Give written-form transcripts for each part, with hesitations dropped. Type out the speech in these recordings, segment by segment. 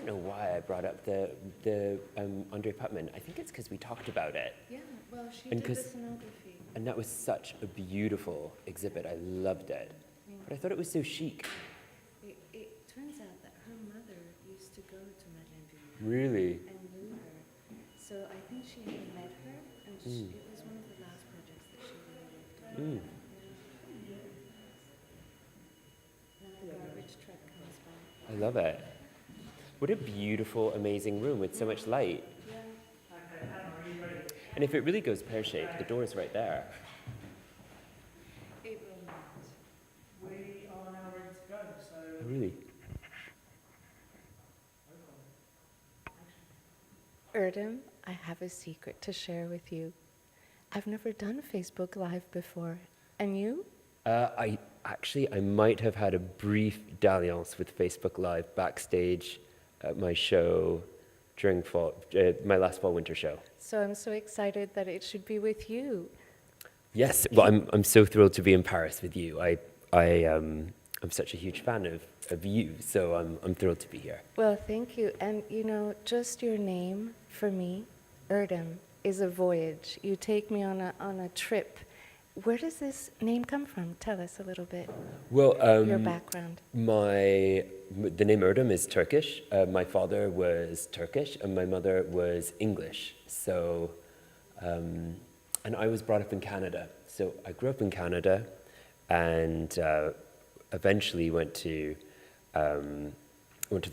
don't know why I brought up the Andre Putman. I think it's because we talked about it. Yeah, well, she And did the scenography. And that was such a beautiful exhibit. I loved it. Yeah. But I thought it was so chic. It turns out that her mother used to go to Madeleine Villard. Really? And knew her. So I think she had met her, and it was one of the last projects that she really worked on. Now the garbage truck comes by. I love it. What a beautiful, amazing room with so much light. Yeah. And if it really goes pear-shaped, the door's right there. It will not. We are now ready to go, so... Oh, really? Erdem, I have a secret to share with you. I've never done Facebook Live before. And you? I might have had a brief dalliance with Facebook Live backstage at my show during my last fall-winter show. So I'm so excited that it should be with you. Yes, well, I'm so thrilled to be in Paris with you. I'm such a huge fan of you, so I'm thrilled to be here. Well, thank you. And you know, just your name for me, Erdem, is a voyage. You take me on a trip. Where does this name come from? Tell us a little bit. Well, Your background. The name Erdem is Turkish. My father was Turkish, and my mother was English. So, and I was brought up in Canada. So I grew up in Canada, and eventually went to the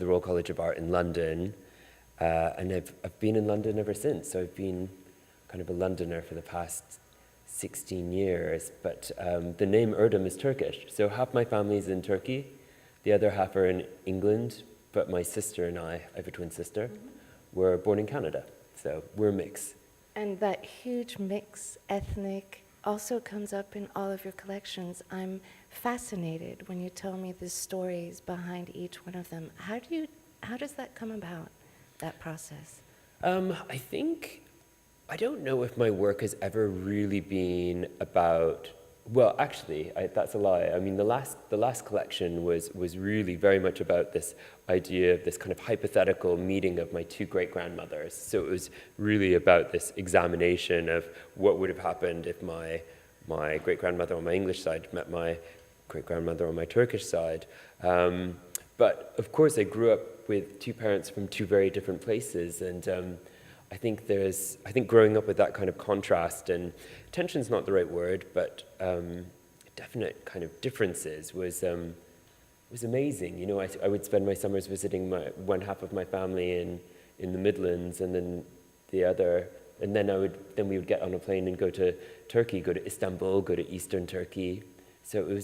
Royal College of Art in London, and I've been in London ever since. So I've been kind of a Londoner for the past 16 years, but the name Erdem is Turkish. So half my family's in Turkey, the other half are in England, but my sister and I have a twin sister, were born in Canada. So we're a mix. And that huge mix, ethnic, also comes up in all of your collections. I'm fascinated when you tell me the stories behind each one of them. How does that come about, that process? I don't know if my work has ever really been about, well, actually, that's a lie. I mean, the last collection was really very much about this idea of this kind of hypothetical meeting of my two great-grandmothers. So it was really about this examination of what would have happened if my great-grandmother on my English side met my great-grandmother on my Turkish side. But of course, I grew up with two parents from two very different places, and I think growing up with that kind of contrast, and tension's not the right word, but definite kind of differences was amazing. You know, I would spend my summers visiting one half of my family in the Midlands, and then the other, and then we would get on a plane and go to Turkey, go to Istanbul, go to Eastern Turkey. So it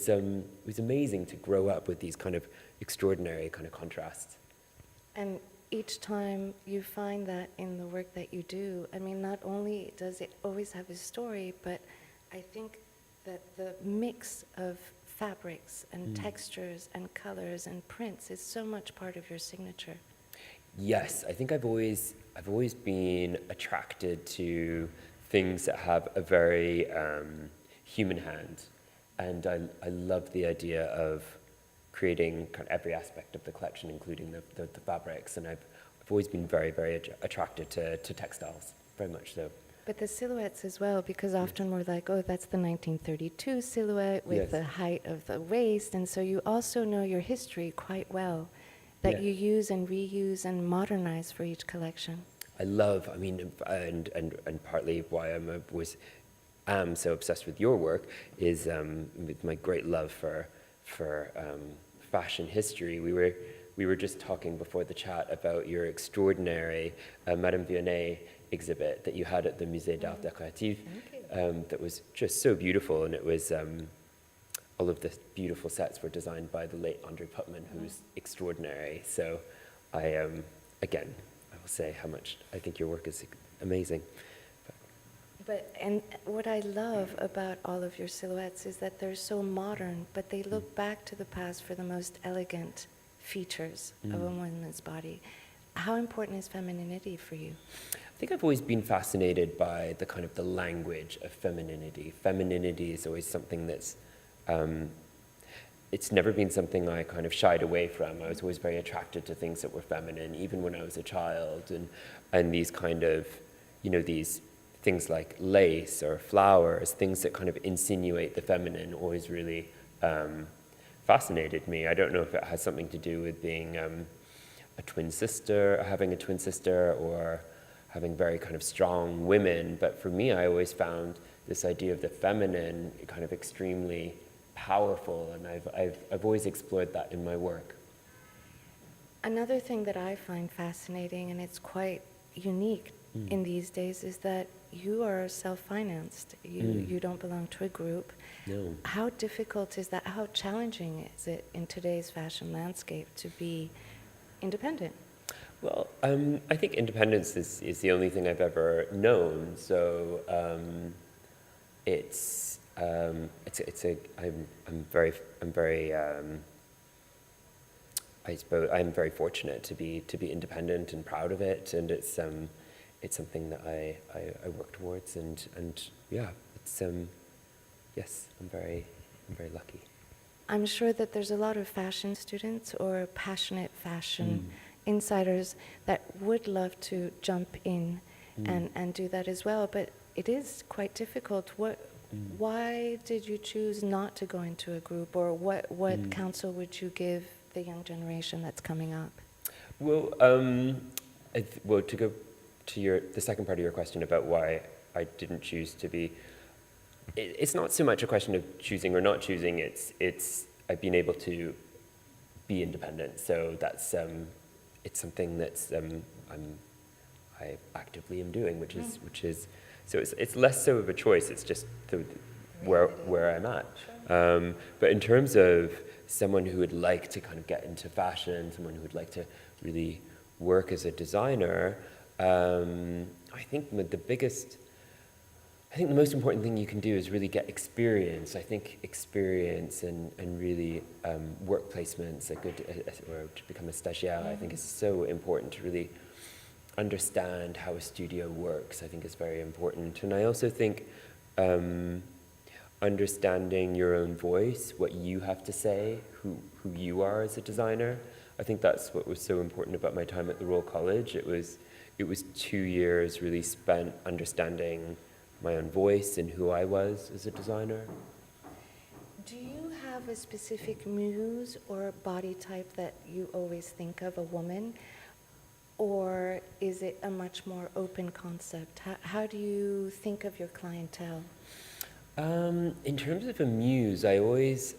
was amazing to grow up with these kind of extraordinary kind of contrasts. And each time you find that in the work that you do, I mean, not only does it always have a story, but I think that the mix of fabrics and textures and colors and prints is so much part of your signature. Yes, I think I've always been attracted to things that have a very human hand, and I love the idea of creating kind of every aspect of the collection, including the fabrics, and I've always been very, very attracted to textiles, very much so. But the silhouettes as well, because often we're like, oh, that's the 1932 silhouette with the height of the waist, and so you also know your history quite well, that you use and reuse and modernize for each collection. And partly why I'm so obsessed with your work is with my great love for fashion history. We were just talking before the chat about your extraordinary Madame Vionnet exhibit that you had at the Musée d'Arts Décoratifs. That was just so beautiful, and it was all of the beautiful sets were designed by the late Andre Putman, who's extraordinary. So I will say how much I think your work is amazing. And what I love about all of your silhouettes is that they're so modern, but they look back to the past for the most elegant features of a woman's body. How important is femininity for you? I think I've always been fascinated by the kind of the language of femininity. Femininity is always something that's it's never been something I kind of shied away from. I was always very attracted to things that were feminine, even when I was a child, and these kind of, these things like lace or flowers, things that kind of insinuate the feminine, always really fascinated me. I don't know if it has something to do with being a twin sister, or having a twin sister, or having very kind of strong women, but for me, I always found this idea of the feminine kind of extremely powerful, and I've always explored that in my work. Another thing that I find fascinating, and it's quite unique in these days, is that you are self-financed. You don't belong to a group. No. How difficult is that? How challenging is it in today's fashion landscape to be independent? Well, I think independence is the only thing I've ever known. So I'm very fortunate to be independent and proud of it, and it's something that I work towards, and yeah, yes, I'm very lucky. I'm sure that there's a lot of fashion students or passionate fashion insiders that would love to jump in and do that as well, but it is quite difficult. Why did you choose not to go into a group, or what counsel would you give the young generation that's coming up? Well, to go to the second part of your question about why I didn't choose to be, it's not so much a question of choosing or not choosing. It's I've been able to be independent, so that's it's something that's I actively am doing, which is so it's less so of a choice. It's just where I'm at. But in terms of someone who would like to kind of get into fashion, someone who would like to really work as a designer, I think the most important thing you can do is really get experience. I think experience and really work placements, or to become a stagiaire, I think is so important to really understand how a studio works. I think is very important. And I also think understanding your own voice, what you have to say, who you are as a designer. I think that's what was so important about my time at the Royal College. It was 2 years really spent understanding my own voice and who I was as a designer. Do you have a specific muse or body type that you always think of, a woman? Or is it a much more open concept? How do you think of your clientele? In terms of a muse, I always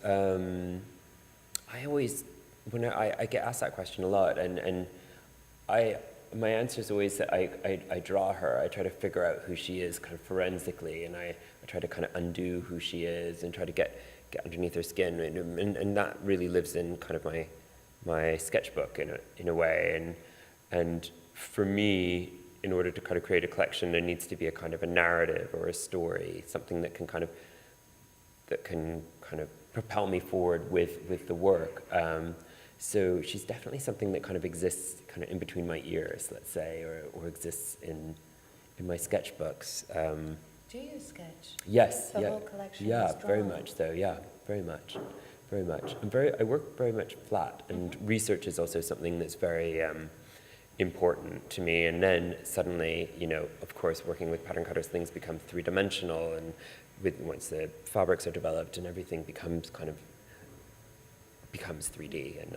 when I get asked that question a lot, and my answer is always that I draw her. I try to figure out who she is kind of forensically, and I try to kind of undo who she is and try to get underneath her skin, and that really lives in kind of my sketchbook in a way. And for me, in order to kind of create a collection, there needs to be a kind of a narrative or a story, something that can kind of propel me forward with the work. So she's definitely something that kind of exists kind of in between my ears, let's say, or exists in my sketchbooks. Do you sketch? Yes. The yeah. whole collection Yeah, is drawn. very much so. Yeah, very much. I work very much flat, and research is also something that's very important to me. And then suddenly, of course, working with pattern cutters, things become three-dimensional, and once the fabrics are developed and everything becomes 3D, and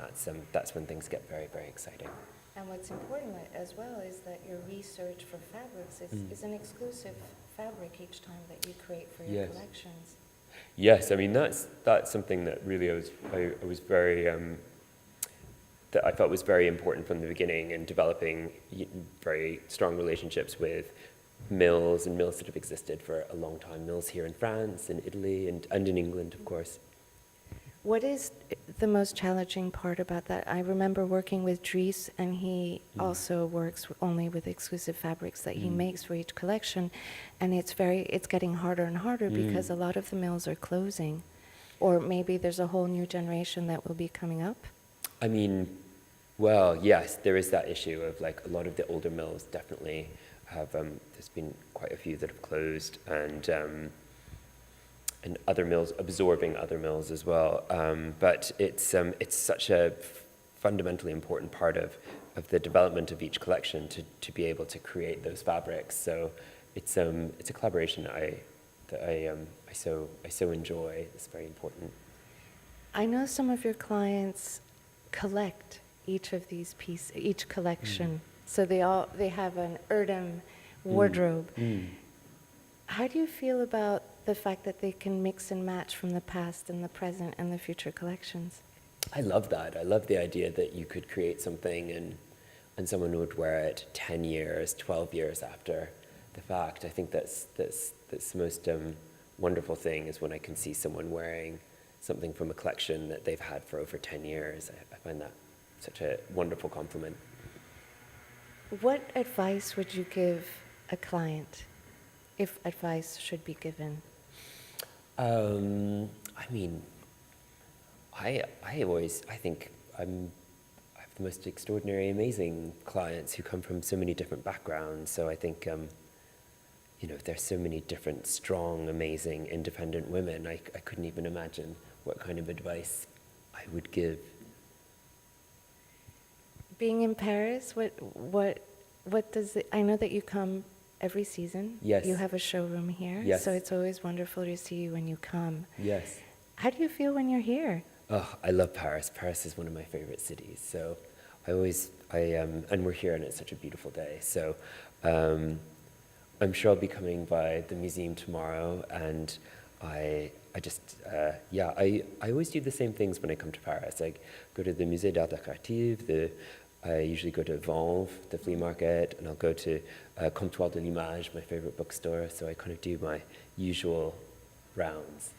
that's when things get very, very exciting. And what's important as well is that your research for fabrics is an exclusive fabric each time that you create for your collections. Yes, I mean that's something that really I was very that I felt was very important from the beginning, and developing very strong relationships with mills that have existed for a long time. Mills here in France, in Italy, and in England, of course. What is the most challenging part about that? I remember working with Dries, and he also works only with exclusive fabrics that he makes for each collection, and it's getting harder and harder because a lot of the mills are closing, or maybe there's a whole new generation that will be coming up. I mean, well, yes, there is that issue of like a lot of the older mills definitely have. There's been quite a few that have closed, and and other mills absorbing other mills as well. But it's such a fundamentally important part of the development of each collection to be able to create those fabrics. So it's a collaboration that I so enjoy. It's very important. I know some of your clients collect each of these pieces, each collection. So they have an Erdem wardrobe. How do you feel about the fact that they can mix and match from the past and the present and the future collections? I love that. I love the idea that you could create something and someone would wear it 10 years, 12 years after the fact. I think that's the most wonderful thing is when I can see someone wearing something from a collection that they've had for over 10 years. I find that such a wonderful compliment. What advice would you give a client, if advice should be given? I mean, I think I have the most extraordinary, amazing clients who come from so many different backgrounds. So I think, there's so many different, strong, amazing, independent women. I couldn't even imagine what kind of advice I would give. Being in Paris, what does it, I know that you come every season. Yes. You have a showroom here. Yes. So it's always wonderful to see you when you come. Yes. How do you feel when you're here? Oh, I love Paris. Paris is one of my favorite cities. So and we're here and it's such a beautiful day. So I'm sure I'll be coming by the museum tomorrow, and I always do the same things when I come to Paris. I go to the Musée d'Arts Décoratifs, I usually go to Vanves, the flea market, and I'll go to Comptoir de l'Image, my favorite bookstore. So I kind of do my usual rounds.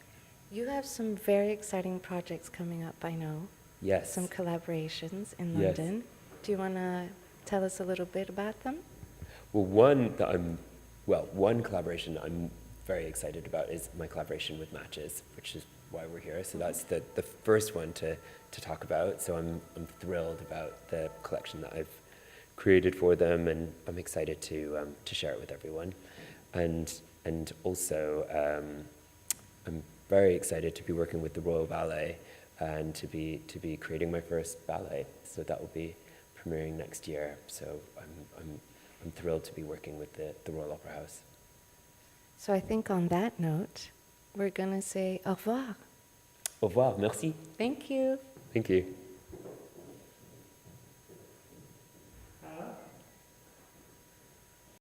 You have some very exciting projects coming up, I know. Yes. Some collaborations in Yes. London. Do you want to tell us a little bit about them? Well, one collaboration that I'm very excited about is my collaboration with Matches, which is why we're here. So that's the first one to talk about. So I'm thrilled about the collection that I've created for them, and I'm excited to share it with everyone. And also I'm very excited to be working with the Royal Ballet and to be creating my first ballet. So that will be premiering next year. So I'm thrilled to be working with the Royal Opera House. So I think on that note, we're going to say au revoir. Au revoir, merci. Thank you. Thank you.